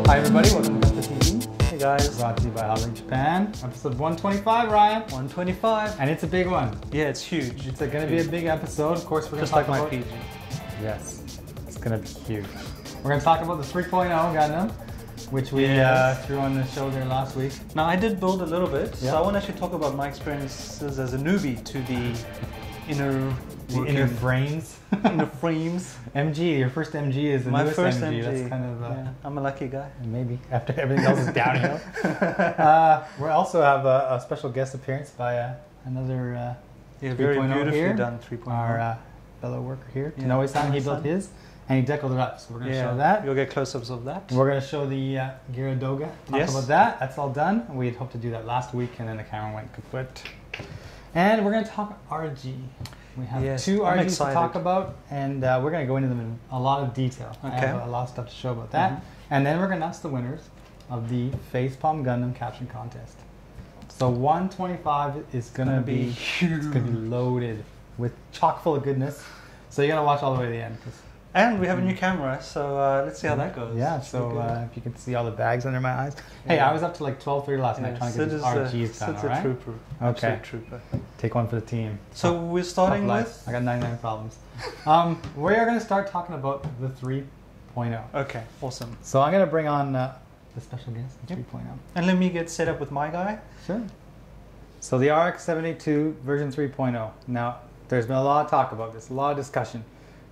Hi everybody, welcome to Gunpla TV. Hey guys. Brought to you by RG Japan. Episode 125, Ryan. 125. And it's a big one. Yeah, it's huge. It's going to be a big episode. Of course, we're going to talk about... Just like my PG. Yes, it's going to be huge. We're going to talk about the 3.0 Gundam, which we threw on the show there last week. Now, I did build a little bit, so I want to actually talk about my experiences as a newbie to the inner frames. Inner frames. MG, your first MG is the newest first MG. MG. That's kind of... yeah, I'm a lucky guy. Maybe, after everything else is downhill. We also have a special guest appearance by another 3.0 very beautifully here. done 3.0. Our fellow worker here, Tanoe-san, he built his, and he deckled it up. So we're going to show that. You'll get close-ups of that. We're going to show the Geara Doga. Talk about that. That's all done. We had hoped to do that last week, and then the camera went kaput. And we're going to talk RG. We have two RGs to talk about, and we're going to go into them in a lot of detail. I have a lot of stuff to show about that. And then we're going to announce the winners of the Facepalm Gundam Caption Contest. So 125 is going to be huge. It's going to be loaded with chock full of goodness. So you got to watch all the way to the end. And we have a new camera, so let's see how that goes. Yeah, so if you can see all the bags under my eyes. Hey, I was up to like 12:30 last night trying to get these RGs done, all right? Trooper. Okay. Absolute trooper. Take one for the team. So we're starting with... I got 99 problems. We are going to start talking about the 3.0. Okay, awesome. So I'm going to bring on the special guest, the 3.0. And let me get set up with my guy. Sure. So the RX-78-2 version 3.0. Now, there's been a lot of talk about this, a lot of discussion.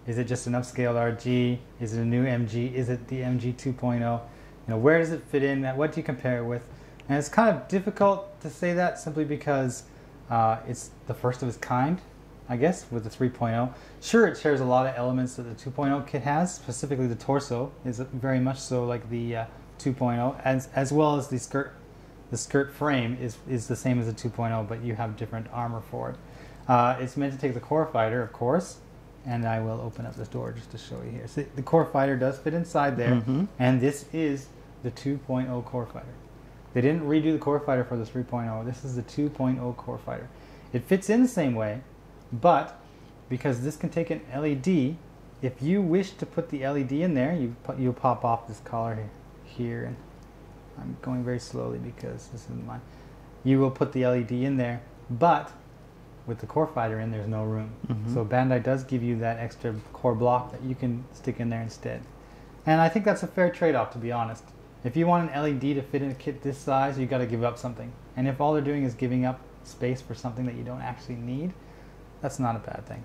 Is it just an upscaled RG? Is it a new MG? Is it the MG 2.0? You know, where does it fit in? What do you compare it with? And it's kind of difficult to say that simply because it's the first of its kind, I guess, with the 3.0. Sure, it shares a lot of elements that the 2.0 kit has. Specifically, the torso is very much so like the 2.0, as well as the skirt. The skirt frame is the same as the 2.0, but you have different armor for it. It's meant to take the core fighter, of course. And I will open up this door just to show you here. So the core fighter does fit inside there, and this is the 2.0 core fighter. They didn't redo the core fighter for the 3.0. This is the 2.0 core fighter. It fits in the same way, but because this can take an LED, if you wish to put the LED in there, you'll pop off this collar here, and I'm going very slowly because this isn't mine. You will put the LED in there, but with the core fighter in, there's no room. So Bandai does give you that extra core block that you can stick in there instead. And I think that's a fair trade-off, to be honest. If you want an LED to fit in a kit this size, you got to give up something. And if all they're doing is giving up space for something that you don't actually need, that's not a bad thing.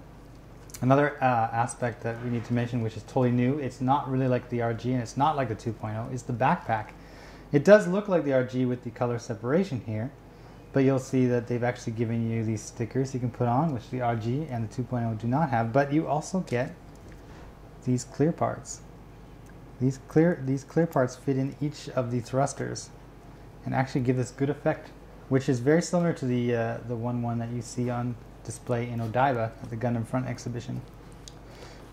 Another aspect that we need to mention, which is totally new, it's not really like the RG and it's not like the 2.0, is the backpack. It does look like the RG with the color separation here, but you'll see that they've actually given you these stickers you can put on, which the RG and the 2.0 do not have. But you also get these clear parts. These clear parts fit in each of the thrusters and actually give this good effect, which is very similar to the one that you see on display in Odaiba at the Gundam Front exhibition.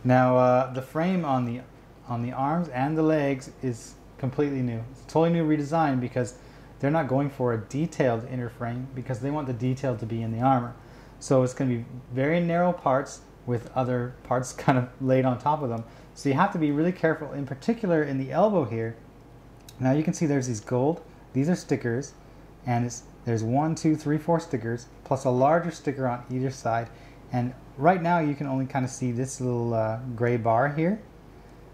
Now the frame on the arms and the legs is completely new. It's a totally new redesign because they're not going for a detailed inner frame because they want the detail to be in the armor. So it's going to be very narrow parts with other parts kind of laid on top of them. So you have to be really careful, in particular in the elbow here. Now you can see there's these gold. These are stickers, and there's 1, 2, 3, 4 stickers, plus a larger sticker on either side. And right now you can only kind of see this little gray bar here.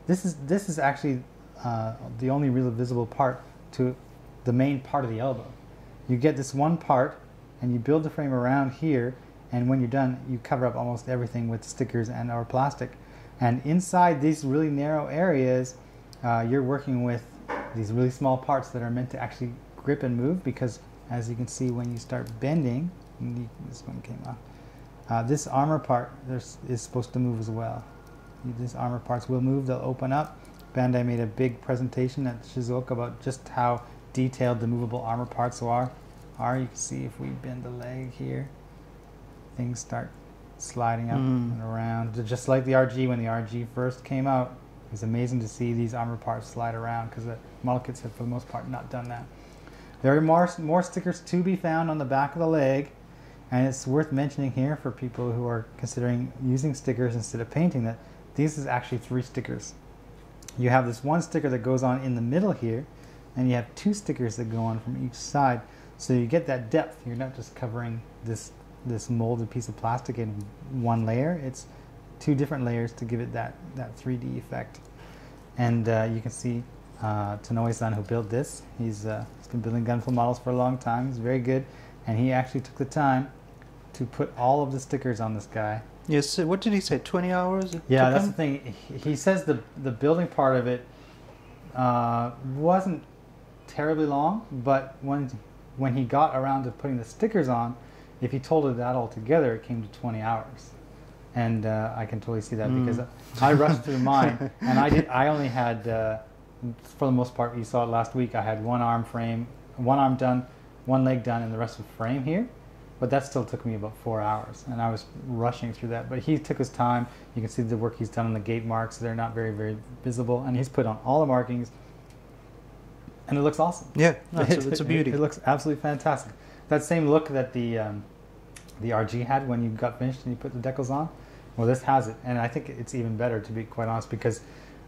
This is actually the only really visible part to the main part of the elbow. You get this one part and you build the frame around here, and when you're done you cover up almost everything with stickers and or plastic. And inside these really narrow areas you're working with these really small parts that are meant to actually grip and move, because as you can see when you start bending, this one came off, this armor part is supposed to move as well. These armor parts will move, they'll open up. Bandai made a big presentation at Shizuoka about just how detailed the movable armor parts are. You can see if we bend the leg here, things start sliding up and around. Just like the RG, when the RG first came out, it was amazing to see these armor parts slide around because the model kits have for the most part not done that. There are more stickers to be found on the back of the leg, and it's worth mentioning here for people who are considering using stickers instead of painting that these is actually 3 stickers. you have this one sticker that goes on in the middle here, and you have two stickers that go on from each side. So you get that depth. You're not just covering this molded piece of plastic in one layer. It's two different layers to give it that 3D effect. And you can see Tonoe-san, who built this, he's been building Gunpla models for a long time. He's very good, and he actually took the time to put all of the stickers on this guy. Yes, so what did he say, 20 hours? Yeah, that's the thing. He says the building part of it wasn't terribly long, but when he got around to putting the stickers on, if he totaled that all together, it came to 20 hours. And I can totally see that because I rushed through mine, and I only had, for the most part, you saw it last week, I had one arm done, one leg done, and the rest of the frame here. But that still took me about 4 hours, and I was rushing through that. But he took his time. You can see the work he's done on the gate marks. They're not very, very visible, and he's put on all the markings, and it looks awesome. Yeah, no, it's a beauty. It looks absolutely fantastic. That same look that the RG had when you got finished and you put the decals on, well, this has it, and I think it's even better, to be quite honest, because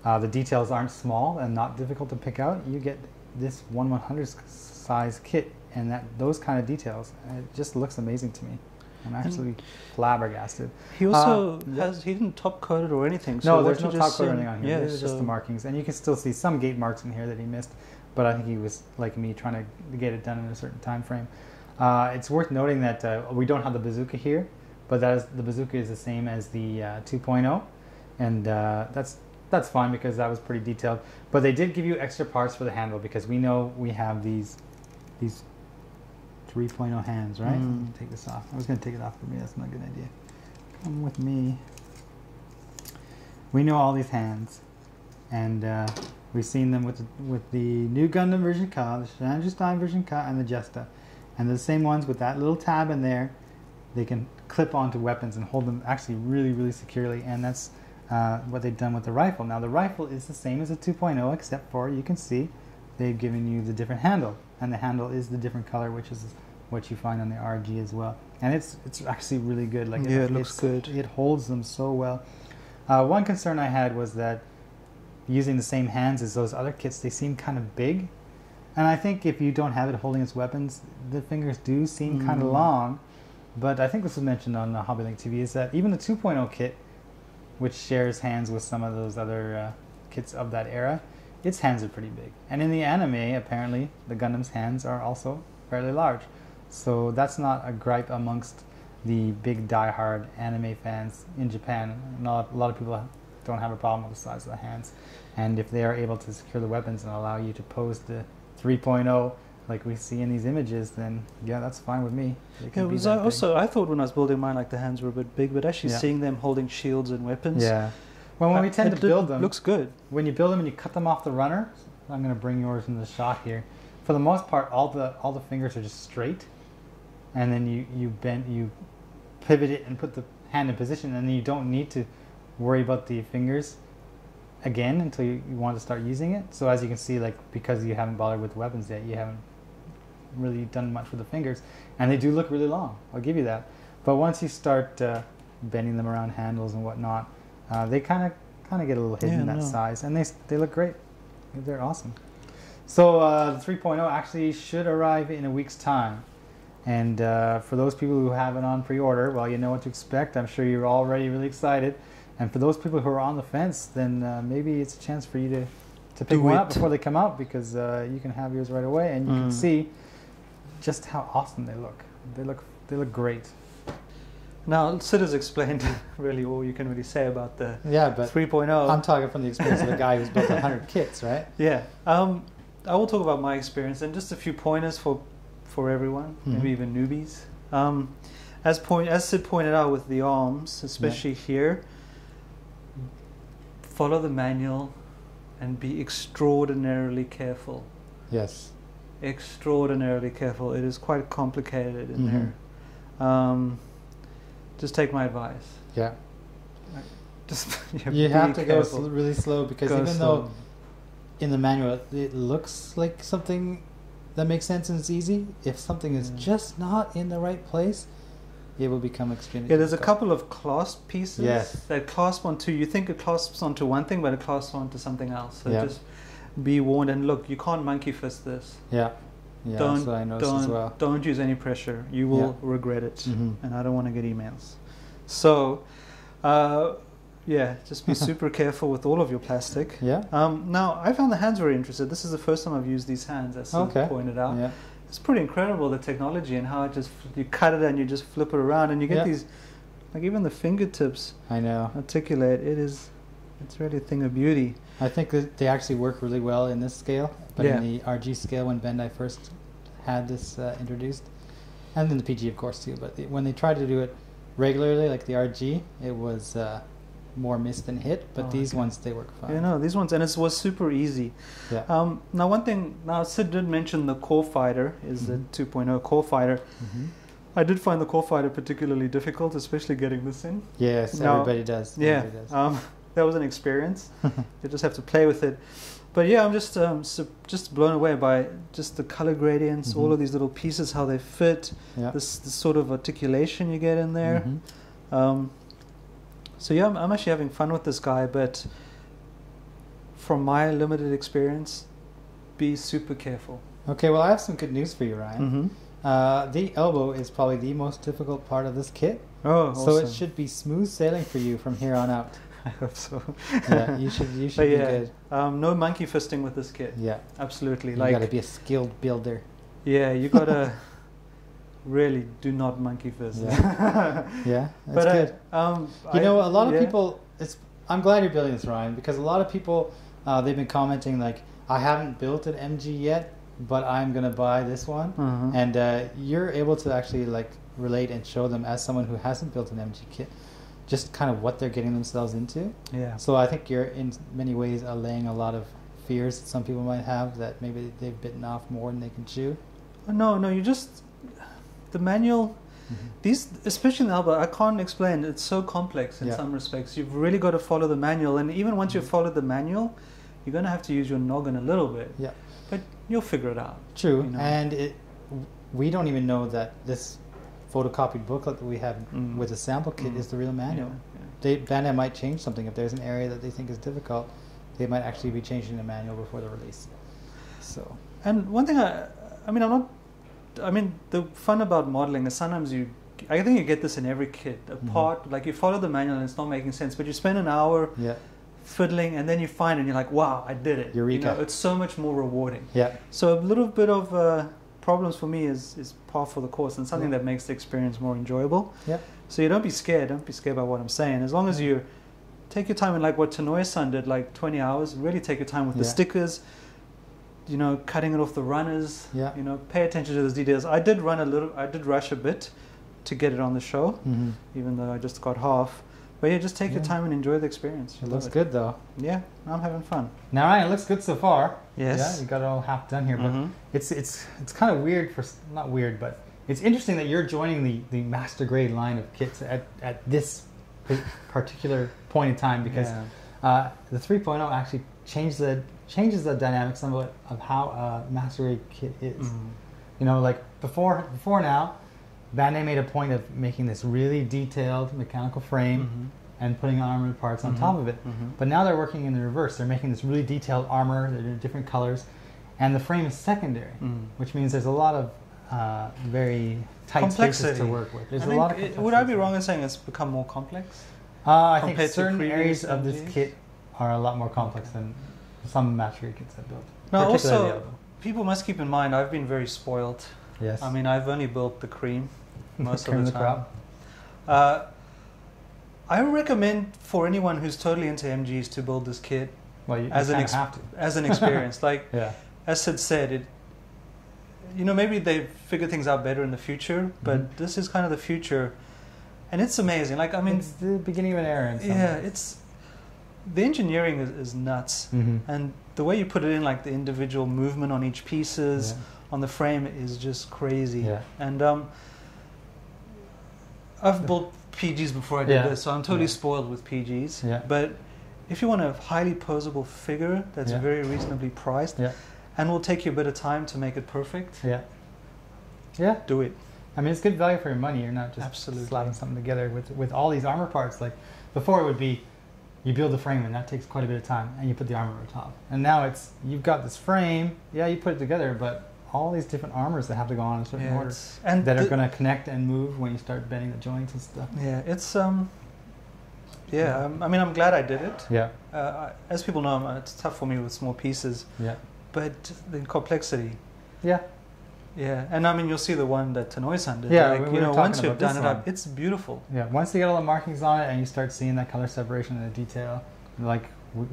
the details aren't small and not difficult to pick out. You get this 1/100th size kit, and those kind of details, it just looks amazing to me. I'm actually flabbergasted. He also he didn't top coat it or anything. So no, there's no top coat or anything on here. Yeah, There's just the markings, and you can still see some gate marks in here that he missed, but I think he was like me, trying to get it done in a certain time frame. It's worth noting that we don't have the bazooka here, but the bazooka is the same as the 2.0, and that's fine because that was pretty detailed. But they did give you extra parts for the handle, because we know we have these 3.0 hands, right? Take this off. I was going to take it off for me. That's not a good idea. Come with me. We know all these hands, and we've seen them with the new Gundam version Ka, the Shanjestein version Ka, and the Jesta. And they're the same ones with that little tab in there. They can clip onto weapons and hold them actually really, really securely, and that's what they've done with the rifle. Now the rifle is the same as the 2.0, except for, you can see, they've given you the different handle, and the handle is the different color, which is what you find on the RG as well. And it's actually really good. Like, yeah, it looks good. It holds them so well. One concern I had was that using the same hands as those other kits, they seem kind of big. And I think if you don't have it holding its weapons, the fingers do seem kind of long. But I think this was mentioned on HobbyLink TV, is that even the 2.0 kit, which shares hands with some of those other kits of that era, its hands are pretty big. And in the anime, apparently, the Gundam's hands are also fairly large. So that's not a gripe amongst the big die-hard anime fans in Japan. A lot of people don't have a problem with the size of the hands. And if they are able to secure the weapons and allow you to pose the 3.0 like we see in these images, then yeah, that's fine with me. Yeah, I thought when I was building mine, like, the hands were a bit big, but actually seeing them holding shields and weapons. Yeah. Well, when we tend to build them, looks good. When you build them and you cut them off the runner, I'm going to bring yours into the shot here. For the most part, all the fingers are just straight, and then you pivot it and put the hand in position, and then you don't need to worry about the fingers again until you want to start using it. So as you can see, like, because you haven't bothered with weapons yet, you haven't really done much with the fingers, and they do look really long. I'll give you that. But once you start bending them around handles and whatnot, they kind of get a little hidden in that size, and they look great. They're awesome. So the 3.0 actually should arrive in a week's time, and for those people who have it on pre-order, well, you know what to expect. I'm sure you're already really excited. And for those people who are on the fence, then maybe it's a chance for you to pick one up before they come out, because you can have yours right away, and you can see just how awesome they look. They look great. Now, Syd has explained really all you can really say about the 3.0. I'm talking from the experience of a guy who's built 100 kits, right? Yeah. I will talk about my experience and just a few pointers for everyone, maybe even newbies. As Syd pointed out with the arms, especially here, follow the manual and be extraordinarily careful. Yes. Extraordinarily careful. It is quite complicated in there. Just take my advice. Yeah. Just you have to go really slow, because even though in the manual it looks like something that makes sense and it's easy, if something is just not in the right place, it will become extremely Yeah, there's a difficult. couple of clasp pieces Yes. that clasp onto, you think it clasps onto one thing, but it clasps onto something else. So Yeah. just be warned, and look, you can't monkey fist this. Yeah. Yeah, that's what I noticed as well. Don't use any pressure. You will regret it, Mhm. and I don't want to get emails. So, yeah, just be super careful with all of your plastic. Yeah. Now, I found the hands very interesting. This is the first time I've used these hands, as Syd pointed out. Yeah. It's pretty incredible, the technology, and how it just, you cut it and you just flip it around, and you get these, like even the fingertips I know. articulate. It's really a thing of beauty. I think that they actually work really well in this scale, but Yeah. in the RG scale when Bandai first had this introduced, and in the PG of course too, but when they tried to do it regularly like the RG, it was more miss than hit, but these ones, they work fine. Yeah, no, these ones, and it was super easy. Yeah. Now one thing, Syd did mention the Core Fighter is the 2.0 Core Fighter. I did find the Core Fighter particularly difficult, especially getting this in. Yes, Now, everybody does. Yeah, Everybody does. that was an experience. You just have to play with it. But yeah, I'm just blown away by just the color gradients, all of these little pieces, how they fit, this sort of articulation you get in there. So yeah, I'm actually having fun with this guy, but from my limited experience, be super careful. Okay, well I have some good news for you, Ryan. The elbow is probably the most difficult part of this kit. Oh, awesome. So it should be smooth sailing for you from here on out. I hope so. Yeah, you should be good. No monkey fisting with this kit. Yeah, absolutely. You gotta be a skilled builder. Yeah, you gotta really do not monkey fist. Yeah, yeah, that's good. You know, a lot of people. I'm glad you're building this, Ryan, because a lot of people they've been commenting like, I haven't built an MG yet, but I'm gonna buy this one, and you're able to actually like relate and show them as someone who hasn't built an MG kit, just kind of what they're getting themselves into. Yeah. So I think you're in many ways allaying a lot of fears that some people might have that maybe they've bitten off more than they can chew. No, you just the manual. These, especially in the elbow, I can't explain. It's so complex in some respects. You've really got to follow the manual, and even once you've followed the manual, you're going to have to use your noggin a little bit. Yeah. But you'll figure it out. True. You know? And we don't even know that this photocopied booklet that we have with the sample kit is the real manual. Bandai might change something. If there's an area that they think is difficult, they might actually be changing the manual before the release. So. And one thing the fun about modeling is sometimes I think you get this in every kit. A part, like you follow the manual and it's not making sense, but you spend an hour fiddling and then you find it and you're like, wow, I did it. Eureka. You know, it's so much more rewarding. Yeah. So a little bit of problems for me is par for the course and something that makes the experience more enjoyable. Yeah. So you don't be scared. Don't be scared by what I'm saying. As long as you take your time, and like what Tanoya-san did, like 20 hours, really take your time with the stickers, you know, cutting it off the runners, you know, pay attention to those details. I did rush a bit to get it on the show, even though I just got half. But yeah, just take your time and enjoy the experience. It looks good though. Yeah, I'm having fun. Now, Ryan, it looks good so far. Yes. Yeah, you got it all half done here, but it's kind of weird not weird, but it's interesting that you're joining the master grade line of kits at this particular point in time, because the 3.0 actually changes the dynamic somewhat of how a master grade kit is. You know, like before now, Bandai made a point of making this really detailed mechanical frame and putting armored parts on top of it. But now they're working in the reverse. They're making this really detailed armor. They're doing different colors, and the frame is secondary, which means there's a lot of very tight spaces to work with. There's a lot of complexity. Would I be wrong in saying it's become more complex? I think certain areas of this kit are a lot more complex than some master grade kits I've built. Now, also, people must keep in mind, I've been very spoiled. Yes. I mean, I've only built the cream most of the time. I recommend for anyone who's totally into MGs to build this kit as an experience. Like, as Syd said, you know, maybe they figure things out better in the future, but this is kind of the future, and it's amazing. Like, I mean, it's the beginning of an era. In some ways. The engineering is nuts, and the way you put it in, like the individual movement on each pieces on the frame is just crazy. And I've built PGs before I did this, so I'm totally spoiled with PGs. But if you want a highly posable figure that's very reasonably priced, and will take you a bit of time to make it perfect, do it. I mean, it's good value for your money. You're not just slapping something together with all these armor parts. Like before, it would be you build the frame, and that takes quite a bit of time, and you put the armor on top. And now it's you've got this frame. Yeah, you put it together, but all these different armors that have to go on in a certain order, and that are going to connect and move when you start bending the joints and stuff. Yeah, it's yeah. I mean, I'm glad I did it. Yeah. As people know, it's tough for me with small pieces. Yeah. But the complexity. Yeah. Yeah, and I mean, you'll see the one that Tanoe-san did. Yeah, like, you know, once you've done it up, it's beautiful. Yeah, once you get all the markings on it and you start seeing that color separation and the detail, like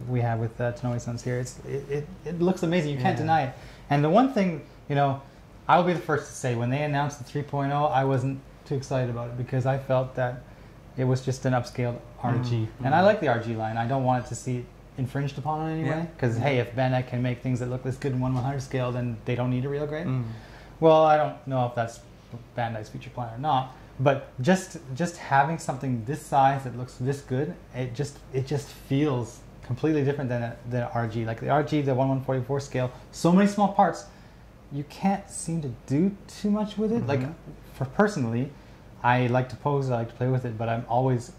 we have with Tanoe-san's here, it looks amazing. You can't deny it. And the one thing, you know, I will be the first to say, when they announced the 3.0, I wasn't too excited about it because I felt that it was just an upscaled RG. And I like the RG line. I don't want it to see it infringed upon in any way. Because, hey, if Bandai can make things that look this good in 1/100 scale, then they don't need a real grade. Well, I don't know if that's Bandai's future plan or not, but just having something this size that looks this good, it just feels completely different than the RG. Like the RG, the 1/144 scale, so many small parts, you can't seem to do too much with it. Like for personally, I like to pose, I like to play with it, but I'm always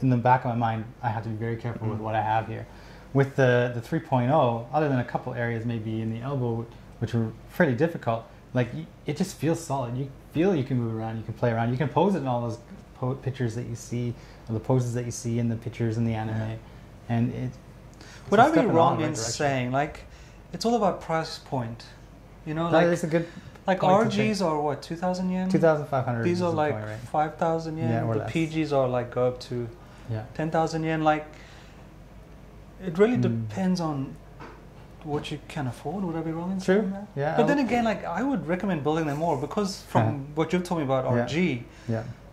in the back of my mind, I have to be very careful with what I have here. With the 3.0, other than a couple areas maybe in the elbow, which were pretty difficult. Like, it just feels solid. You feel you can move around, you can play around, you can pose it in all those pictures that you see, or the poses that you see in the pictures in the anime. And it. Would I be wrong in saying, like, it's all about price point? You know, like, it's a good like RGs are what, 2,000 yen? 2,500. These are like 5,000 yen. Yeah, or the less. PGs are like go up to 10,000 yen. Like, it really depends on what you can afford. Would I be wrong in saying that? Yeah. But then again, like, I would recommend building them more because from what you've told me about RG,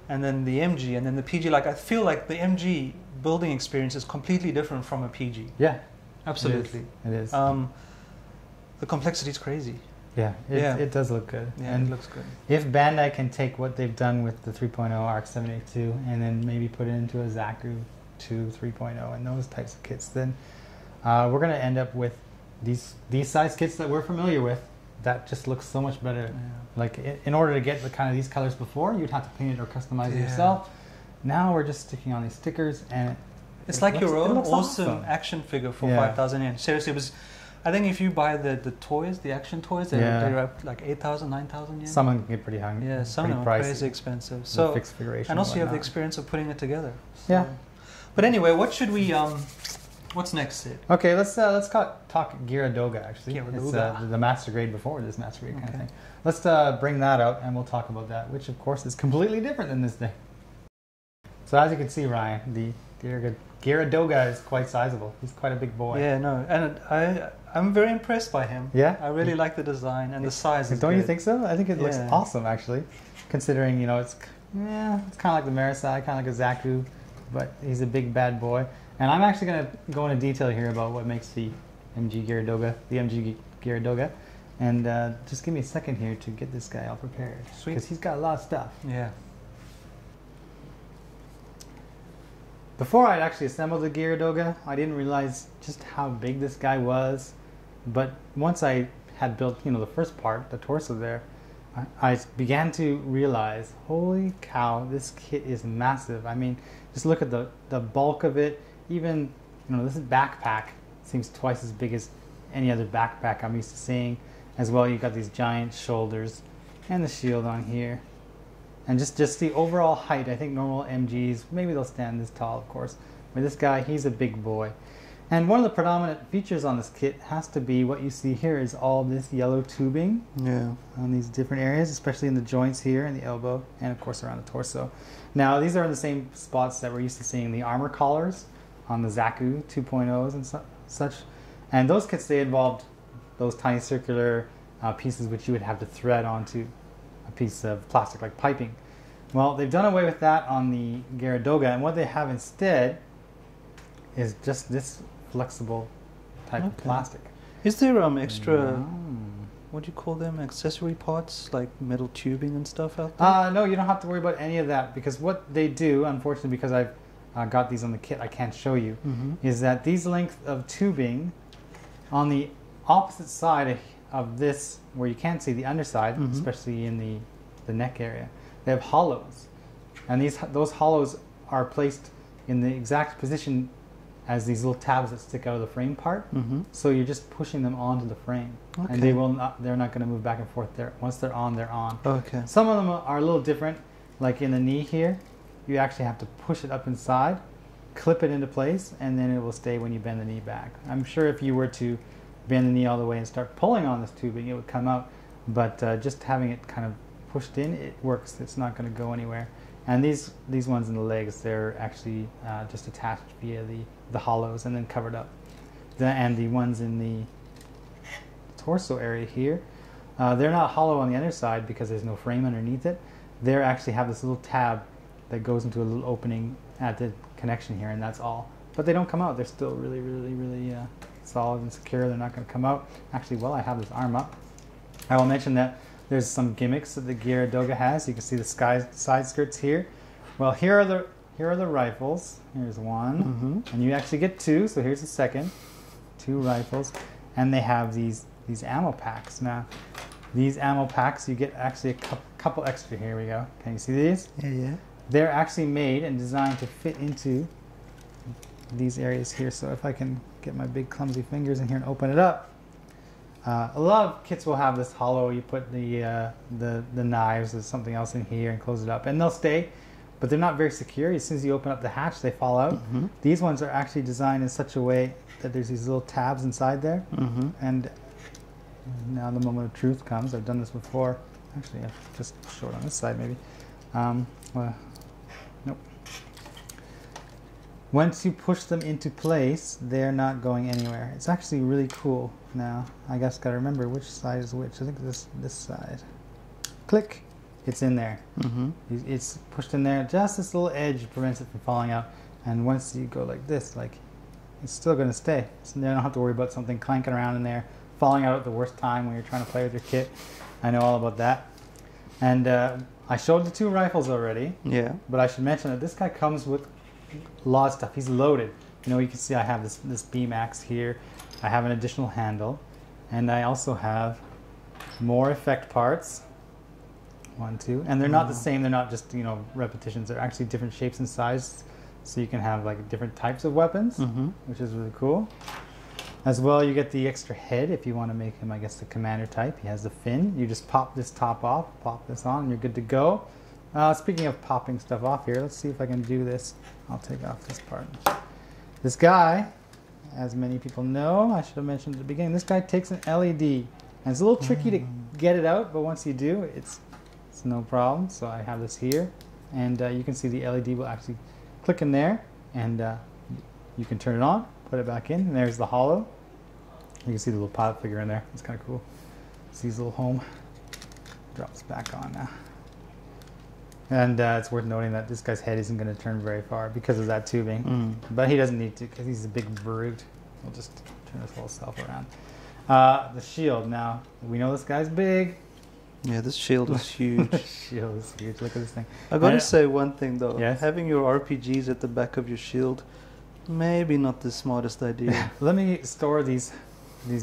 and then the MG, and then the PG, like, I feel like the MG building experience is completely different from a PG. Yeah, absolutely. It is. The complexity is crazy. Yeah, it does look good. Yeah, and it looks good. If Bandai can take what they've done with the 3.0 RX-78-2 and then maybe put it into a Zaku 2 3.0 and those types of kits, then we're going to end up with these size kits that we're familiar with that just looks so much better. Yeah. Like in order to get the kind of these colors before, you'd have to paint it or customize it yourself. Now we're just sticking on these stickers, and it's like your own awesome action figure for 5,000 yen. Seriously, it was. I think if you buy the toys, the action toys, they're up like 8,000, 9,000 yen. Some can get pretty high. Yeah, some are crazy expensive. So fixed figuration and also you have the experience of putting it together. So. Yeah. But anyway, what should we? What's next, Sid? Okay, let's talk Geara Doga actually. Geara It's Doga. the master grade before this master grade kind of thing. Let's bring that out and we'll talk about that, which of course is completely different than this thing. So as you can see, Ryan, the Geara Doga is quite sizable. He's quite a big boy. Yeah, no, and I'm very impressed by him. Yeah, I really like the design and the size. Don't you think so? I think it looks awesome actually, considering it's kind of like the Marasai, kind of like a Zaku, but he's a big bad boy. And I'm actually going to go into detail here about what makes the MG Geara Doga, and just give me a second here to get this guy all prepared. Sweet. Because he's got a lot of stuff. Yeah. Before I'd actually assembled the Geara Doga, I didn't realize just how big this guy was. But once I had built, the first part, the torso there, I began to realize, holy cow, this kit is massive. I mean, just look at the bulk of it. Even, this backpack seems twice as big as any other backpack I'm used to seeing. As well, you've got these giant shoulders and the shield on here. And just the overall height, I think normal MGs, maybe they'll stand this tall, of course. But this guy, he's a big boy. And one of the predominant features on this kit has to be what you see here is all this yellow tubing on these different areas, especially in the joints here in the elbow and, of course, around the torso. Now, these are in the same spots that we're used to seeing the armor collars on the Zaku 2.0s and such. And those kits, they involved those tiny circular pieces which you would have to thread onto a piece of plastic like piping. Well, they've done away with that on the Geara Doga, and what they have instead is just this flexible type of plastic. Is there extra, what do you call them, accessory parts like metal tubing and stuff out there? No, you don't have to worry about any of that, because what they do, unfortunately, because I've got these on the kit, I can't show you, is that these length of tubing on the opposite side of this, where you can't see the underside, especially in the neck area, they have hollows, and those hollows are placed in the exact position as these little tabs that stick out of the frame part. So you're just pushing them onto the frame, and they're not going to move back and forth there. Once they're on, they're on. Okay. Some of them are a little different, like in the knee here, you actually have to push it up inside, clip it into place, and then it will stay when you bend the knee back. I'm sure if you were to bend the knee all the way and start pulling on this tubing, it would come out, but just having it kind of pushed in, it works. It's not going to go anywhere. And these ones in the legs, they're actually just attached via the hollows and then covered up. And the ones in the torso area here, they're not hollow on the other side because there's no frame underneath it. They actually have this little tab that goes into a little opening at the connection here, and that's all. But they don't come out. They're still really, really, really solid and secure. They're not going to come out. Actually, while I have this arm up, I will mention that there's some gimmicks that the Geara Doga has. You can see the side skirts here. Well, here are the rifles. Here's one, and you actually get two. So here's the second, 2 rifles, and they have these ammo packs. Now, these ammo packs, you get actually a couple extra. Here we go. Can you see these? Yeah. They're actually made and designed to fit into these areas here. So if I can get my big clumsy fingers in here and open it up. A lot of kits will have this hollow. You put the knives or something else in here and close it up, and they'll stay, but they're not very secure. As soon as you open up the hatch, they fall out. These ones are actually designed in such a way that there's these little tabs inside there. And now the moment of truth comes. I've done this before. Actually, I've just show it on this side maybe. Well, nope. Once you push them into place, they're not going anywhere. It's actually really cool. Now, I guess gotta remember which side is which. I think this side. Click. It's in there. It's pushed in there. Just this little edge prevents it from falling out. And once you go like this, like, it's still gonna stay. So you don't have to worry about something clanking around in there, falling out at the worst time when you're trying to play with your kit. I know all about that. And I showed the 2 rifles already. Yeah. But I should mention that this guy comes with a lot of stuff. He's loaded. You know, you can see I have this beam axe here. I have an additional handle, and I also have more effect parts. 1, 2, and they're not the same. They're not just, you know, repetitions. They're actually different shapes and sizes, so you can have like different types of weapons, which is really cool. As well, you get the extra head if you want to make him, I guess, the commander type. He has the fin. You just pop this top off, pop this on, and you're good to go. Speaking of popping stuff off here, let's see if I can do this. I'll take off this part. This guy, as many people know, I should have mentioned at the beginning, this guy takes an LED. And it's a little tricky to get it out, but once you do, it's no problem. So I have this here, and you can see the LED will actually click in there, and you can turn it on, put it back in, and there's the hollow. You can see the little pilot figure in there. It's kind of cool. See his little home. Drops back on now. And it's worth noting that this guy's head isn't going to turn very far because of that tubing. But he doesn't need to because he's a big brute. We'll just turn his whole self around. The shield. Now, we know this guy's big. Yeah, this shield is huge. Shield is huge. Look at this thing. I've got to say one thing though. Yes? Having your RPGs at the back of your shield, maybe not the smartest idea. Let me store these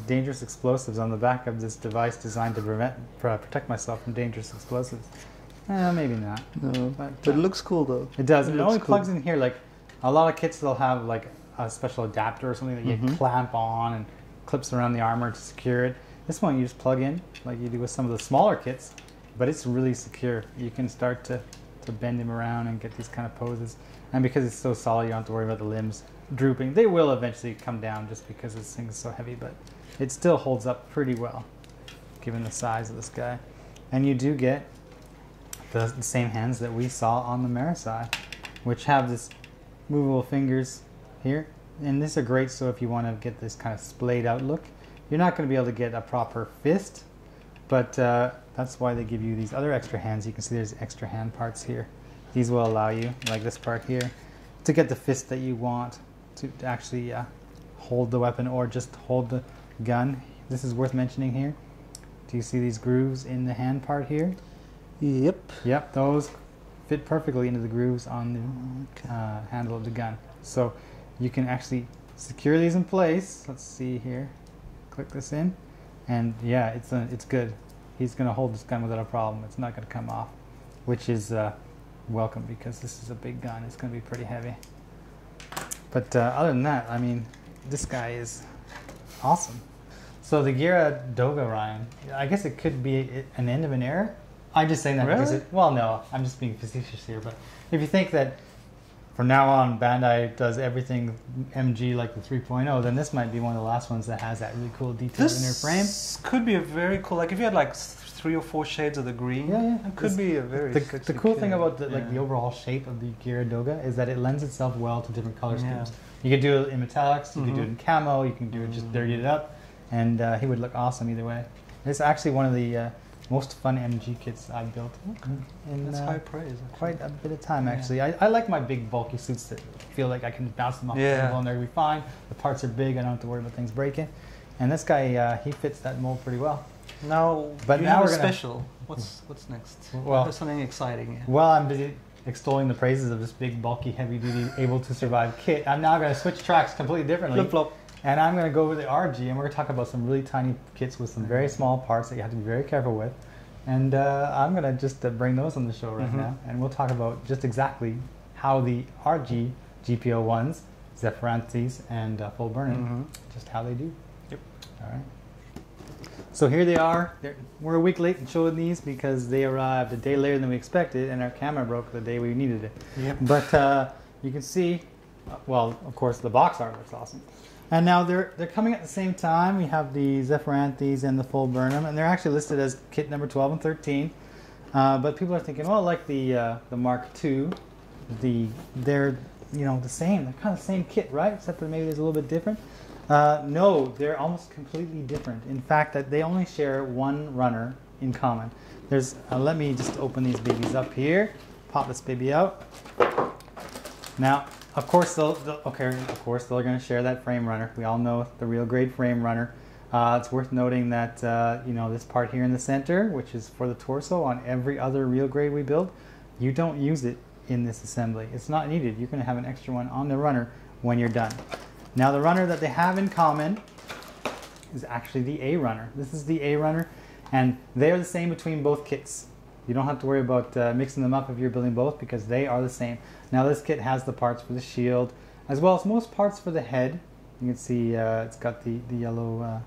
dangerous explosives on the back of this device designed to protect myself from dangerous explosives. Maybe not. No, but it looks cool though. It does. It only plugs in here. Like a lot of kits, they'll have like a special adapter or something that you clamp on and clips around the armor to secure it. This one you just plug in like you do with some of the smaller kits, but it's really secure. You can start to bend him around and get these kind of poses. And because it's so solid, you don't have to worry about the limbs drooping. They will eventually come down just because this thing is so heavy, but it still holds up pretty well given the size of this guy. And you do get the same hands that we saw on the Marasai, which have this movable fingers here. And these are great, so if you want to get this kind of splayed out look, you're not going to be able to get a proper fist, but that's why they give you these other extra hands. You can see there's extra hand parts here. These will allow you, like this part here, to get the fist that you want to actually hold the weapon or just hold the gun. This is worth mentioning here. Do you see these grooves in the hand part here? Yep. Yep, those fit perfectly into the grooves on the handle of the gun. So you can actually secure these in place. Let's see here. Click this in, and yeah, it's good. He's going to hold this gun without a problem. It's not going to come off. which is welcome because this is a big gun. It's going to be pretty heavy. But other than that, I mean, this guy is awesome. So the Geara Doga, Ryan, I guess it could be an end of an era. I'm just saying that because well, no, I'm just being facetious here. But if you think that from now on Bandai does everything MG like the 3.0, then this might be one of the last ones that has that really cool detailed inner frame. This could be a very cool, like if you had like 3 or 4 shades of the green, it could be a very the cool thing about the overall shape of the Geara Doga is that it lends itself well to different color schemes. You could do it in metallics, you could do it in camo, you can do it just dirty it up, and he would look awesome either way. It's actually one of the most fun MG kits I've built in that's high praise. Quite a bit of time actually. I like my big bulky suits that feel like I can bounce them off the table and they're gonna be fine. The parts are big, I don't have to worry about things breaking. And this guy, he fits that mold pretty well. Now, but now we're special. What's next? Well, there's something exciting here. Well, I'm busy extolling the praises of this big, bulky, heavy-duty, able-to-survive kit. I'm now going to switch tracks completely differently. Flip-flop. And I'm going to go over the RG, and we're going to talk about some really tiny kits with some very small parts that you have to be very careful with. And I'm going to just bring those on the show right now, and we'll talk about just exactly how the RG GP01s, Zephyranthes, and Full-Burnern, just how they do. Yep. All right. So here they are. We're a week late in showing these because they arrived a day later than we expected, and our camera broke the day we needed it. Yep. But you can see, well, of course, the box art looks awesome. And now they're coming at the same time. We have the Zephyranthes and the Full-Burnern, and they're actually listed as kit number 12 and 13. But people are thinking, well, like the Mark II, they're the same. They're kind of the same kit, right? Except that maybe it's a little bit different. No, they're almost completely different. In fact, that they only share one runner in common. There's. Let me just open these babies up here. Pop this baby out. Now, of course, they're going to share that frame runner. We all know the real grade frame runner. It's worth noting that this part here in the center, which is for the torso on every other real grade we build, you don't use it in this assembly. It's not needed. You're going to have an extra one on the runner when you're done. Now the runner that they have in common is actually the A runner. This is the A runner, and they are the same between both kits. You don't have to worry about mixing them up if you're building both because they are the same. Now this kit has the parts for the shield, as well as most parts for the head. You can see it's got the yellow,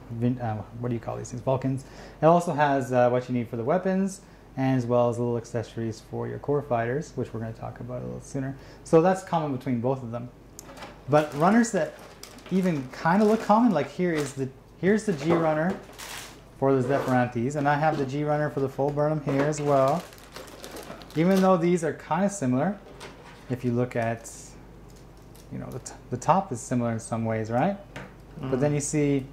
what do you call these things, Vulcans. It also has what you need for the weapons, and as well as little accessories for your core fighters, which we're going to talk about a little sooner. So that's common between both of them. But runners that even kind of look common, like here's the G runner for the Zephyranthes, and I have the G runner for the Full-Burnern here as well. Even though these are kind of similar, if you look at, the top is similar in some ways, right? But then you see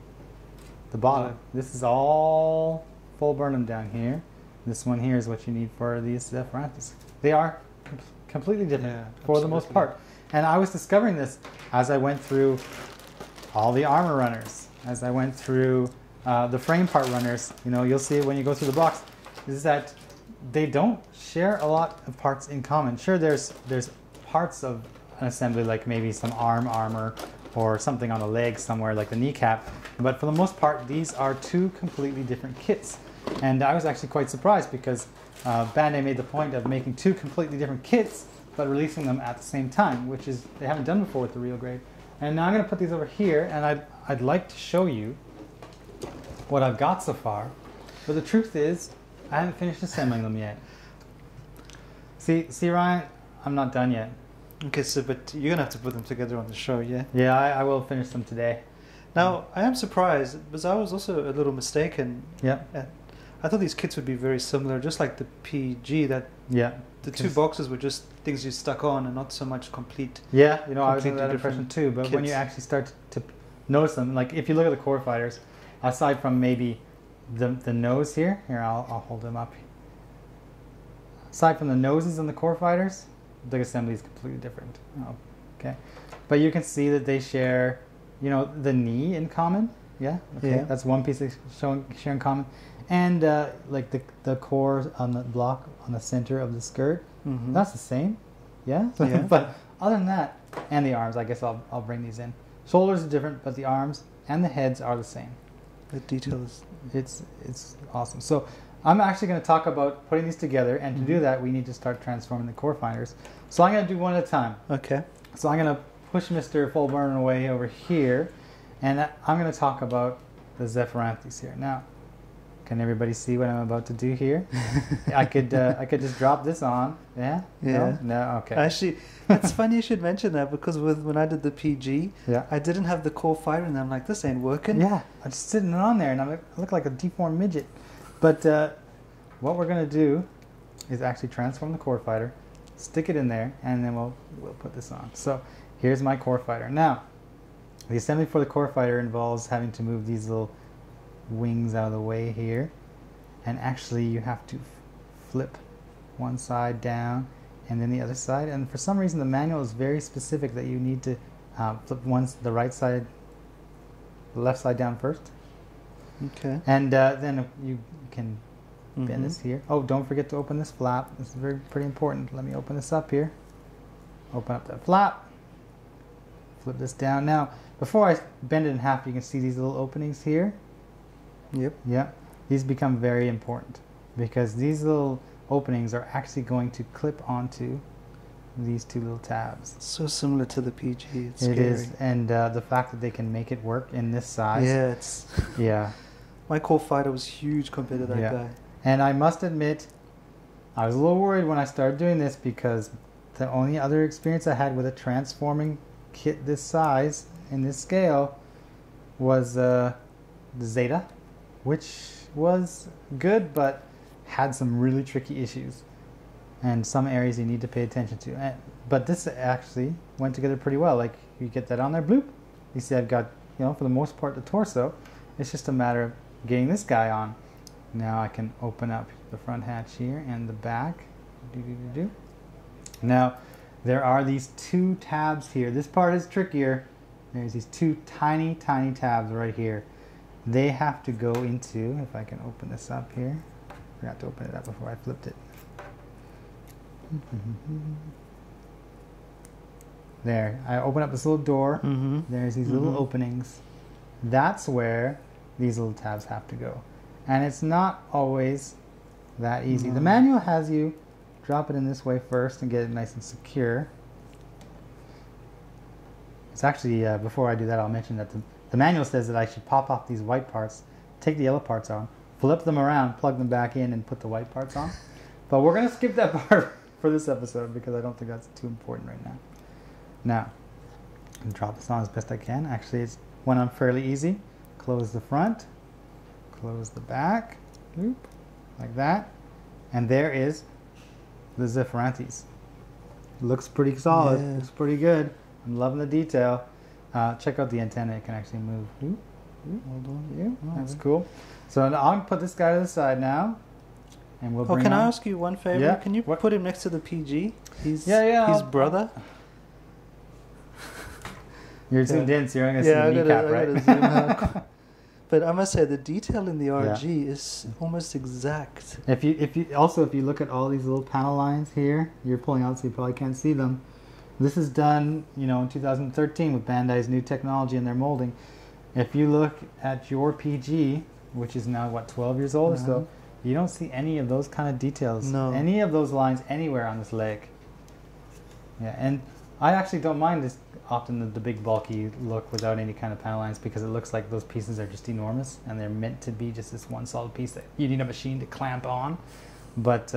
the bottom. This is all Full-Burnern down here. This one here is what you need for these Zephyranthes. They are completely different for the most part. And I was discovering this as I went through all the armor runners, as I went through the frame part runners. You'll see it when you go through the box, is that they don't share a lot of parts in common. Sure, there's parts of an assembly, like maybe some armor or something on the leg somewhere, like the kneecap. But for the most part, these are two completely different kits. And I was actually quite surprised because Bandai made the point of making two completely different kits but releasing them at the same time, which is they haven't done before with the real grade. And now I'm going to put these over here, and I'd like to show you what I've got so far. But the truth is, I haven't finished assembling them yet. See, Ryan, I'm not done yet. Okay, so but you're going to have to put them together on the show, yeah? Yeah, I will finish them today. Now, I am surprised, because I was also a little mistaken. Yeah. I thought these kits would be very similar, just like the PG, that the two boxes were just things you stuck on and not so much complete. Yeah, I was under that impression too, but when you actually start to notice them, like if you look at the core fighters, aside from maybe the nose here, I'll hold them up. Aside from the noses in the core fighters, the assembly is completely different. Okay, but you can see that they share, the knee in common. Yeah, okay, that's one piece they share in common. And like the core on the block on the center of the skirt, that's the same. Yeah? But other than that, and the arms, I guess I'll bring these in. Shoulders are different, but the arms and the heads are the same. The details. It's awesome. So I'm actually going to talk about putting these together, and to do that, we need to start transforming the core finders. So I'm going to do one at a time. Okay. So I'm going to push Mr. Full-Burnern away over here, and I'm going to talk about the Zephyranthes here. Now, can everybody see what I'm about to do here? I could just drop this on. Yeah? Yeah. No? No? Okay. Actually, it's funny you should mention that, because when I did the PG, Yeah. I didn't have the core fighter, and I'm like, this ain't working. Yeah, I'm just sitting on there, and I look like a deformed midget. But what we're going to do is actually transform the core fighter, stick it in there, and then we'll put this on. So here's my core fighter. Now, the assembly for the core fighter involves having to move these little wings out of the way here, and actually you have to flip one side down and then the other side, and for some reason the manual is very specific that you need to flip the left side down first. Okay. And then you can bend this here. Oh, don't forget to open this flap. This is pretty important. Let me open this up here. Open up that flap. Flip this down. Now, before I bend it in half, you can see these little openings here. Yep. Yeah. These become very important because these little openings are actually going to clip onto these two little tabs. So similar to the PG. It's It scary. is, and the fact that they can make it work in this size. Yeah, it's. Yeah. My core fighter was huge compared to that guy. And I must admit, I was a little worried when I started doing this because the only other experience I had with a transforming kit this size in this scale was the Zeta, which was good but had some really tricky issues and some areas you need to pay attention to. But this actually went together pretty well. Like, you get that on there, bloop. You see I've got, for the most part, the torso. It's just a matter of getting this guy on. Now I can open up the front hatch here and the back. Now, there are these two tabs here. This part is trickier. There's these two tiny, tiny tabs right here. They have to go into, if I can open this up here. Forgot to open it up before I flipped it. There, I open up this little door. There's these little openings. That's where these little tabs have to go. And it's not always that easy. The manual has you drop it in this way first and get it nice and secure. It's actually, before I do that, I'll mention that the manual says that I should pop off these white parts, take the yellow parts on, flip them around, plug them back in, and put the white parts on. But we're going to skip that part for this episode because I don't think that's too important right now. Now, I'll drop this on as best I can. Actually, it's went on fairly easy. Close the front, close the back, loop, like that. And there is the Zephyranthes. Looks pretty solid, looks pretty good. I'm loving the detail. Check out the antenna, it can actually move. Hold on, that's cool. So now I'll put this guy to the side now. And we'll bring can I ask you one favor? Yeah. Can you put him next to the PG? He's his brother. You're zoomed in, so you're going to see the kneecap, right? Zoom out. But I must say, the detail in the RG is almost exact. If you look at all these little panel lines here, you're pulling out, so you probably can't see them. This is done, in 2013 with Bandai's new technology in their molding. If you look at your PG, which is now, 12 years old or so, you don't see any of those kind of details. No. Any of those lines anywhere on this leg. Yeah, and I actually don't mind this often the big bulky look without any kind of panel lines because it looks like those pieces are just enormous and they're meant to be just this one solid piece that you need a machine to clamp on. But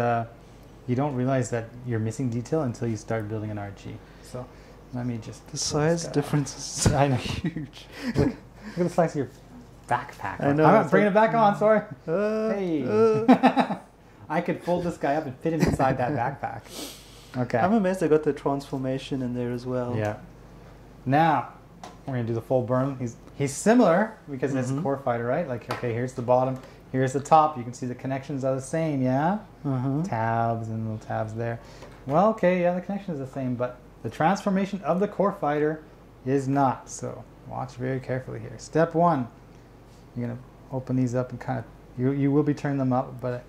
you don't realize that you're missing detail until you start building an RG. So let me just... The size difference is so huge. Look at the size of your backpack. I know. I'm not bringing it back on, sorry. Hey. I could fold this guy up and fit him inside that backpack. Okay. I'm amazed they got the transformation in there as well. Yeah. Now, we're going to do the Full-Burnern. He's similar because it's a core fighter, right? Like, okay, here's the bottom, here's the top. You can see the connections are the same, yeah? Tabs and little tabs there. Well, okay, yeah, the connection is the same, but the transformation of the core fighter is not. So watch very carefully here. Step one, you're going to open these up and kind of, you will be turning them up, but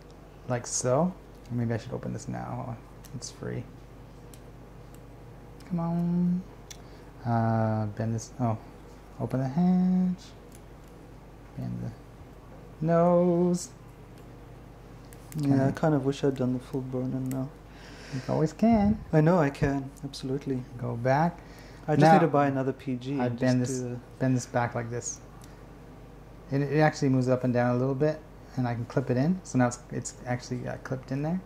like so. Maybe I should open this now. It's free. Come on. Bend this. Oh, open the hatch. Bend the nose. Yeah, I kind of wish I'd done the Full-Burnern now. You always can. I know I can, absolutely. Go back. I just need to buy another PG. I bend this back like this. It actually moves up and down a little bit, and I can clip it in. So now it's actually clipped in there.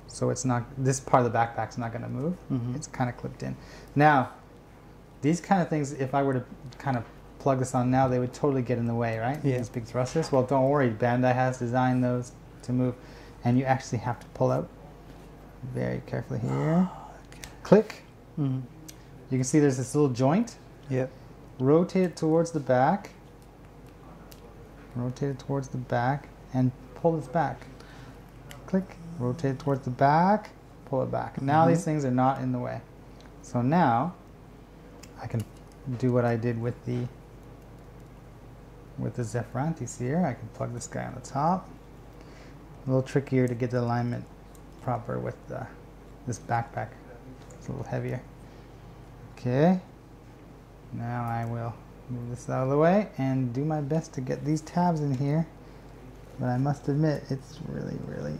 So it's not, this part of the backpack's not going to move. It's kind of clipped in. Now, these kind of things, if I were to kind of plug this on now, they would totally get in the way, right? Yeah. These big thrusters. Well, don't worry. Bandai has designed those to move, and you actually have to pull out very carefully here. Click. You can see there's this little joint. Yep. Rotate it towards the back. Rotate it towards the back and pull this back. Click. Rotate it towards the back. Pull it back. Now these things are not in the way. So now I can do what I did with the Zephyranthes here. I can plug this guy on the top. A little trickier to get the alignment proper with this backpack. It's a little heavier. Okay, now I will move this out of the way and do my best to get these tabs in here, but I must admit it's really, really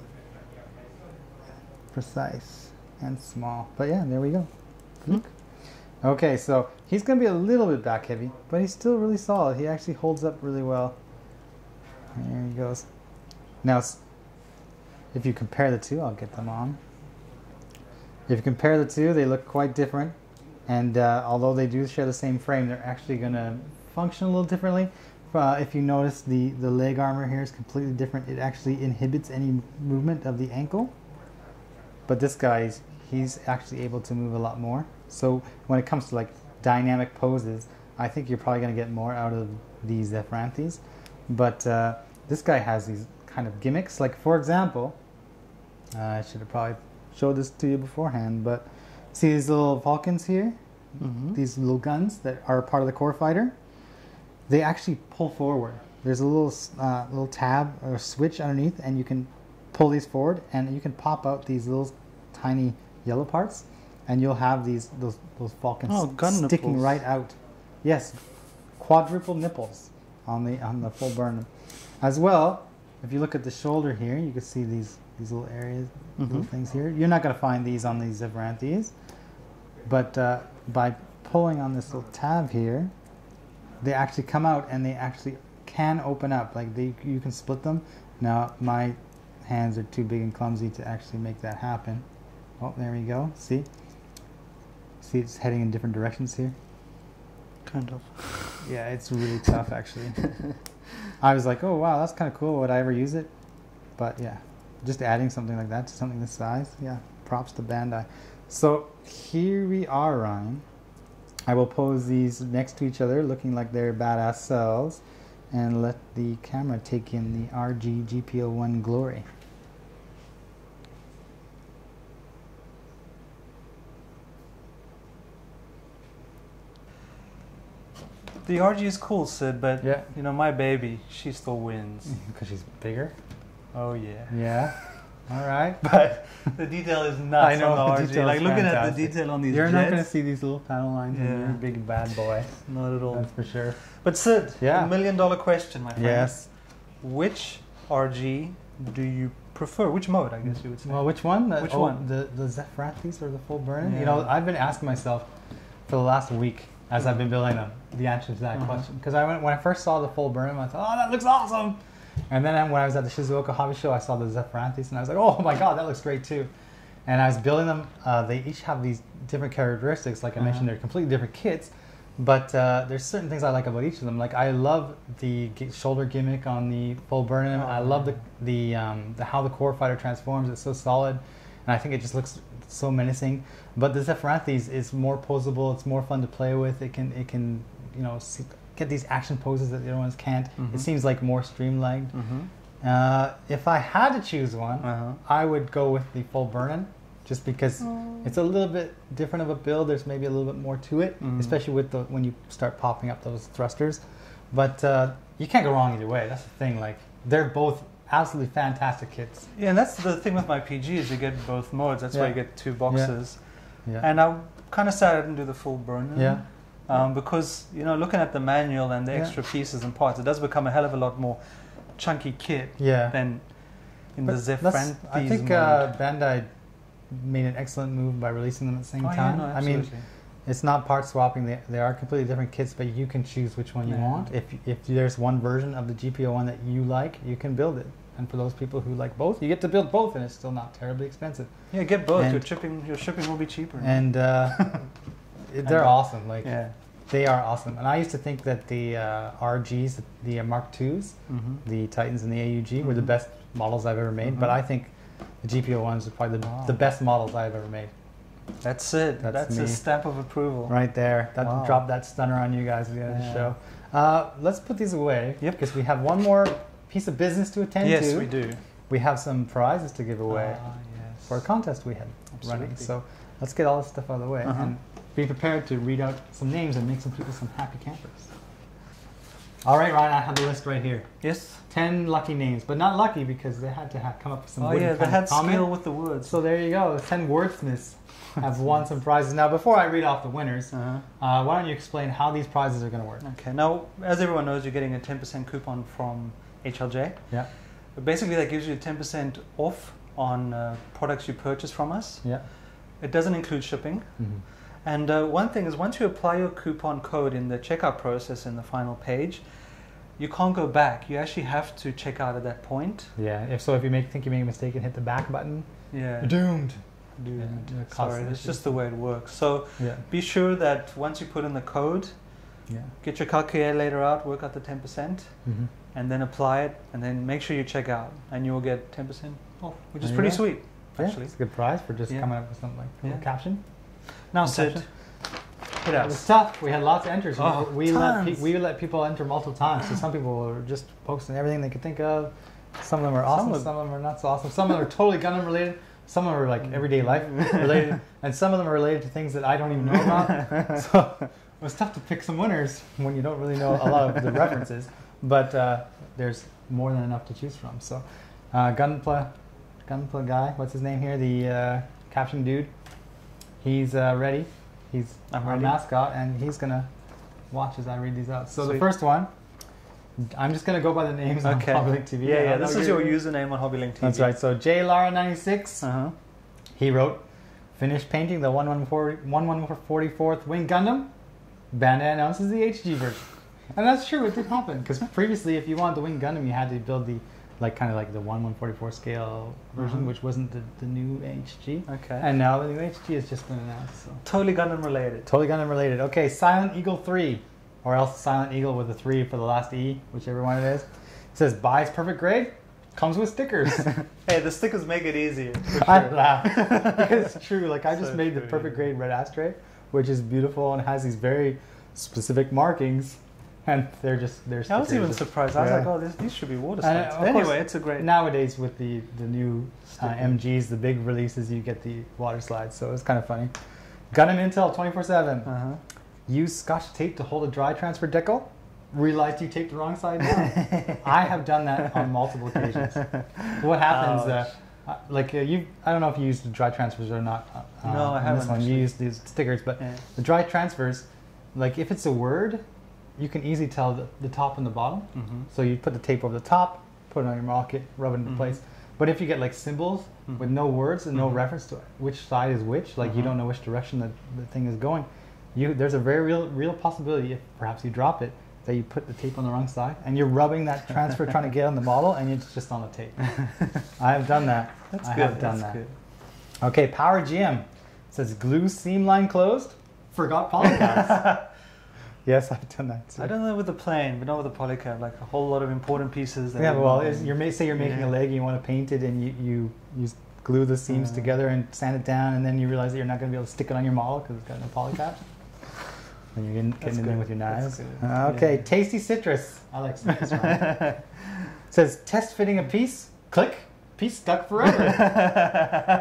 precise and small. But yeah, there we go. Okay, so he's going to be a little bit back heavy, but he's still really solid. He actually holds up really well. There he goes. Now, if you compare the two, I'll get them on. If you compare the two, they look quite different. And although they do share the same frame, they're actually going to function a little differently. If you notice, the leg armor here is completely different. It actually inhibits any movement of the ankle. But this guy, he's actually able to move a lot more. So when it comes to like dynamic poses, I think you're probably going to get more out of these Zephyranthes. But this guy has these kind of gimmicks. Like, for example, I should have probably showed this to you beforehand, but see these little Falcons here? These little guns that are part of the core fighter? They actually pull forward. There's a little tab or switch underneath, and you can pull these forward, and you can pop out these little tiny yellow parts, and you'll have those Falcons sticking nipples right out. Yes, quadruple nipples on the Full-Burnern. As well, if you look at the shoulder here, you can see these little areas, little things here. You're not going to find these on these Zephyranthes, but by pulling on this little tab here, they actually come out and they actually can open up. Like you can split them. Now my hands are too big and clumsy to actually make that happen. Oh, there we go. See it's heading in different directions here. Kind of. Yeah, it's really tough actually. I was like, oh wow, that's kind of cool. Would I ever use it? But yeah, just adding something like that to something this size, yeah, props to Bandai. So here we are, Ryan. I will pose these next to each other, looking like they're badass cells, and let the camera take in the RG GP01 glory. The RG is cool, Sid, but yeah, you know, my baby, she still wins. Because she's bigger? Oh yeah. Yeah. All right. But the detail is nuts. I know, on the RG. Like looking at the detail on these You're jets, not going to see these little panel lines in your big bad boy. Not at all. That's for sure. But Sid, yeah, $1 million question, my friend. Yes. Which RG do you prefer? Which mode, I guess you would say? Well, which one? Which one? The Zephyranthes or the Full-Burnern? Yeah. You know, I've been asking myself for the last week as I've been building them the answer to that question. Because when I first saw the Full-Burnern, I thought, oh, that looks awesome. And then when I was at the Shizuoka Hobby Show, I saw the Zephyranthes, and I was like, oh my god, that looks great too. And I was building them. They each have these different characteristics. Like I mentioned, they're completely different kits. But there's certain things I like about each of them. Like I love the shoulder gimmick on the Full-Burnern. I love the how the core fighter transforms. It's so solid, and I think it just looks so menacing. But the Zephyranthes is more posable. It's more fun to play with. It can you know get these action poses that the other ones can't. It seems like more streamlined. If I had to choose one, I would go with the Full-Burnern, just because it's a little bit different of a build. There's maybe a little bit more to it, especially with when you start popping up those thrusters. But you can't go wrong either way. That's the thing. Like they're both absolutely fantastic kits. Yeah, and that's the thing with my PG is you get both modes. That's why you get two boxes. Yeah. And I'm kind of sad I didn't do the Full-Burnern. Yeah. Because you know, looking at the manual and the extra pieces and parts, it does become a hell of a lot more chunky kit than in the Zephyranthes. I think Bandai made an excellent move by releasing them at the same time. Yeah, no, I mean, it's not part swapping. They are completely different kits, but you can choose which one you want. If there's one version of the GP01 that you like, you can build it. And for those people who like both, you get to build both, and it's still not terribly expensive. Yeah, get both. And your shipping will be cheaper. And they're awesome. Like they are awesome. And I used to think that the RGs, the Mark IIs, the Titans and the AUG were the best models I've ever made. But I think the GP01s are probably the best models I've ever made. That's it. That's a stamp of approval. Right there. That dropped that stunner on you guys at the end of the show. Let's put these away because we have one more piece of business to attend to. Yes, we do. We have some prizes to give away for a contest we had running. So let's get all this stuff out of the way and be prepared to read out some names and make some people some happy campers. All right, Ryan, I have the list right here. Yes. 10 lucky names, but not lucky because they had to come up with some wooden they had skill with the words. So there you go. 10 wordsmiths have won some prizes. Now, before I read off the winners, why don't you explain how these prizes are going to work? Okay. Now, as everyone knows, you're getting a 10% coupon from HLJ. Yeah. But basically, that gives you 10% off on products you purchase from us. Yeah. It doesn't include shipping. And one thing is, once you apply your coupon code in the checkout process in the final page, you can't go back. You actually have to check out at that point. Yeah. If you think you made a mistake and hit the back button, you're doomed. Sorry, it's just the way it works. So be sure that once you put in the code, get your calculator out, work out the 10%, and then apply it, and then make sure you check out, and you will get 10% off, which is pretty sweet. Actually, it's a good prize for just coming up with something like a caption. Now, Sid, hit us. It was tough. We had lots of entries. We let people enter multiple times. So some people were just posting everything they could think of. Some of them are awesome. Some of them are not so awesome. Some of them are totally Gundam related. Some of them are like everyday life related, and some of them are related to things that I don't even know about. So it was tough to pick some winners when you don't really know a lot of the references. But there's more than enough to choose from. So Gunpla guy, what's his name here? The caption dude. He's ready. He's our mascot, and he's gonna watch as I read these out. So the first one, I'm just gonna go by the names on HobbyLink TV. Yeah, this is your username on HobbyLink TV. That's right. So JLara96, he wrote, finished painting the 1144th Wing Gundam. Bandai announces the HG version, and that's true. It did happen because previously, if you wanted the Wing Gundam, you had to build the kind of like the 1/144 scale version, which wasn't the new HG. Okay. And now the new HG has just been announced. So. Totally Gundam related. Totally Gundam related. Okay, Silent Eagle 3, or else Silent Eagle with a 3 for the last E, whichever one it is. It says, buys perfect grade, comes with stickers. Hey, the stickers make it easier. For sure. I laugh because it's true. Like I just made the perfect grade red ashtray, which is beautiful and has these very specific markings. And they're stickers. I was even surprised. I was like, oh, these should be water slides. Anyway, it's a great... Nowadays with the new MGs, the big releases, you get the water slides. So it's kind of funny. Gundam Intel 24/7. Use Scotch tape to hold a dry transfer decal. Realized you taped the wrong side down. I have done that on multiple occasions. What happens... I don't know if you used the dry transfers or not. No, I haven't. This one. You used these stickers, but the dry transfers, like if it's a word, you can easily tell the top and the bottom. So you put the tape over the top, put it on your model kit, rub it into place. But if you get like symbols with no words and no reference to which side is which, like you don't know which direction the thing is going, there's a very real possibility, if perhaps you drop it, that you put the tape on the wrong side and you're rubbing that transfer trying to get on the model and it's just on the tape. I have done that. That's I good. have done that. Good. Okay, Power GM says glue seam line closed, forgot polycaps. Yes, I've done that too. I done that with the plane, but not with the polycab. Like a whole lot of important pieces. That say you're making a leg and you want to paint it, and you glue the seams together and sand it down, and then you realize that you're not going to be able to stick it on your model because it's got no polycaps. And you're getting in there with your knives. Okay, Tasty Citrus. I like citrus. Right? Says test fitting a piece. Click. Piece stuck forever.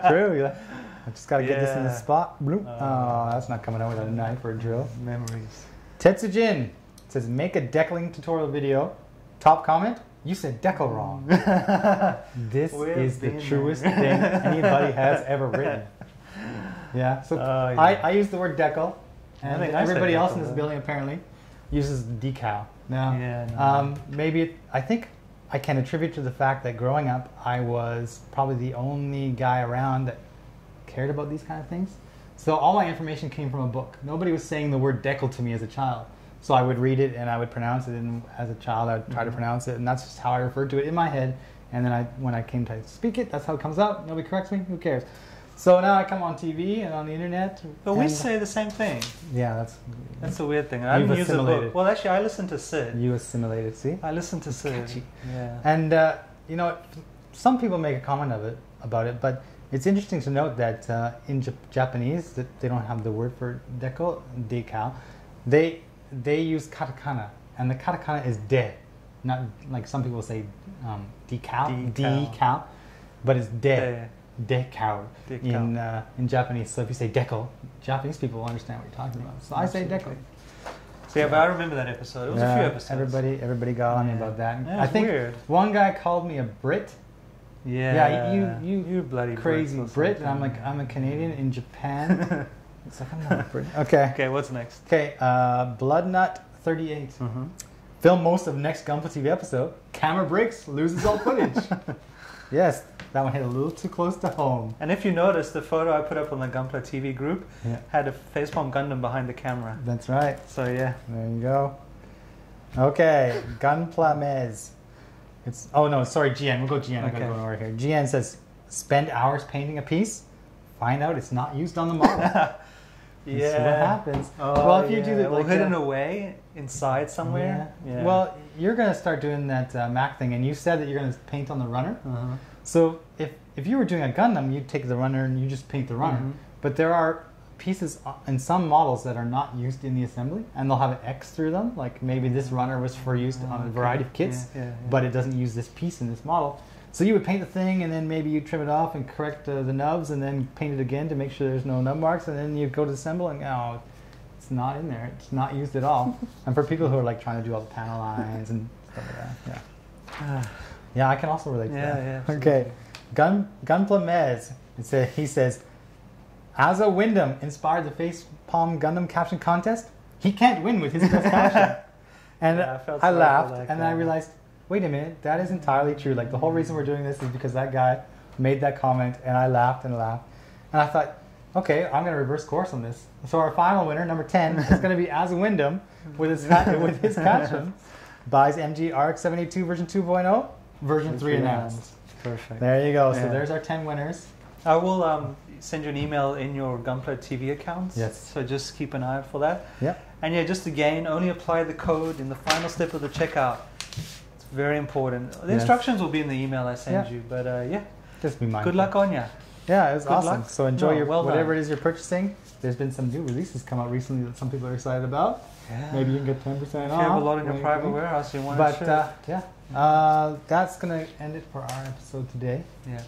True. I just got to get this in the spot. Bloop. Oh, that's not coming out without a knife or a drill. Memories. Tetsujin says, make a decaling tutorial video. Top comment, you said decal wrong. This is the truest thing anybody has ever written. Yeah, so I use the word decal, and everybody else in this building apparently uses decal. Now, maybe I think I can attribute to the fact that growing up, I was probably the only guy around that cared about these kind of things. So all my information came from a book. Nobody was saying the word decal to me as a child. So I would read it and I would pronounce it, and as a child I would try to pronounce it, and that's just how I referred to it in my head. And then when I came to speak it, that's how it comes out. Nobody corrects me, who cares? So now I come on TV and on the internet. But we say the same thing. Yeah, that's a weird thing. I didn't use the book. Well, actually, I listened to Syd. You assimilated, see? I listened to Syd. Catchy. Yeah. And you know, some people make a comment about it, but it's interesting to note that in Japanese, that they don't have the word for decal. They use katakana, and the katakana is de, not like some people say decal, but it's de. Decal in Japanese. So if you say decal, Japanese people will understand what you're talking about. So absolutely. I say decal. So yeah, but I remember that episode. It was a few episodes. Everybody got on me about that. Yeah, I think weird. One guy called me a Brit. Yeah, you bloody crazy Brit. And I'm like, I'm a Canadian in Japan. It's like, I'm not a Brit. Okay. Okay, what's next? Okay, Bloodnut38. Film most of next Gunpla TV episode. Camera breaks, loses all footage. Yes, that one hit a little too close to home. And if you notice, the photo I put up on the Gunpla TV group had a Facepalm Gundam behind the camera. That's right. So yeah. There you go. Okay, Gunpla Mez. Oh no, sorry, GN. We'll go GN. Okay. I'm going over here. GN says, spend hours painting a piece, find out it's not used on the model. Yeah. So what happens? Well, if you do that, like hidden away inside somewhere. Yeah. Well, you're going to start doing that Mac thing, and you said that you're going to paint on the runner. So if you were doing a Gundam, you'd take the runner and you just paint the runner. But there are pieces in some models that are not used in the assembly, and they'll have an X through them. Like maybe this runner was for use on a variety of kits, but it doesn't use this piece in this model. So you would paint the thing, and then maybe you trim it off and correct the nubs, and then paint it again to make sure there's no nub marks, and then you go to assemble, and oh, it's not in there. It's not used at all. And for people who are like trying to do all the panel lines and stuff like that, yeah, I can also relate to that. Yeah. Okay, Gunpla Mez. He says, as a Wyndham inspired the Facepalm Gundam Caption Contest, he can't win with his best caption. And I laughed, and then I realized, wait a minute, that is entirely true. Like the whole reason we're doing this is because that guy made that comment, and I laughed and laughed. And I thought, okay, I'm going to reverse course on this. So our final winner, number 10, is going to be as a Wyndham with his caption. Buys MG RX-78-2 version 2.0, version 3 announced. Perfect. There you go. So there's our 10 winners. I will send you an email in your Gunpla TV accounts. Yes. So just keep an eye out for that. Yep. And yeah, just again, only apply the code in the final step of the checkout. It's very important. The instructions will be in the email I send you. But yeah, just be mindful. Good luck on ya. Yeah, it was awesome. So enjoy whatever done. it is you're purchasing. There's been some new releases come out recently that some people are excited about. Yeah. Maybe you can get 10% off. If you have a lot in your private warehouse, you want to that's going to end it for our episode today. Yeah.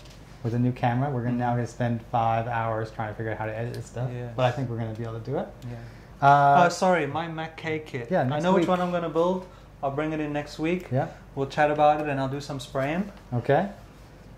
With a new camera. We're now going to spend 5 hours trying to figure out how to edit this stuff. Yeah. But I think we're going to be able to do it. Yeah. Sorry, my Mac K kit. Yeah, I know which one I'm going to build. I'll bring it in next week. Yeah. We'll chat about it, and I'll do some spraying. Okay.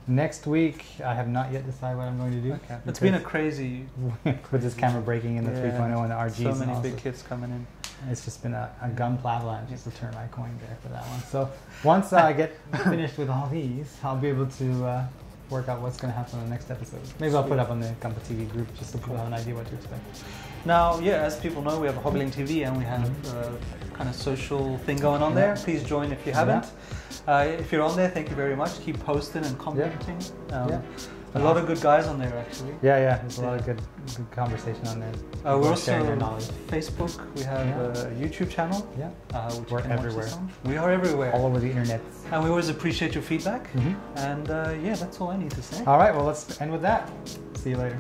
Next week, I have not yet decided what I'm going to do. Okay. It's been a crazy... with this camera breaking in the 3.0 and the RGs. So many big kits coming in. It's just been a gunpla avalanche, just to turn my coin there for that one. So once I get finished with all these, I'll be able to work out what's going to happen on the next episode. Maybe I'll put up on the Gunpla TV group just so people have an idea what to expect. Now, yeah, as people know, we have a Hobbling TV and we have a kind of social thing going on there. Please join if you haven't. If you're on there, thank you very much. Keep posting and commenting. A lot of good guys on there, actually. Yeah. There's a lot of good conversation on there. We're also on Facebook. We have a YouTube channel. We're everywhere. We are everywhere. All over the internet. And we always appreciate your feedback. And yeah, that's all I need to say. All right, well, let's end with that. See you later.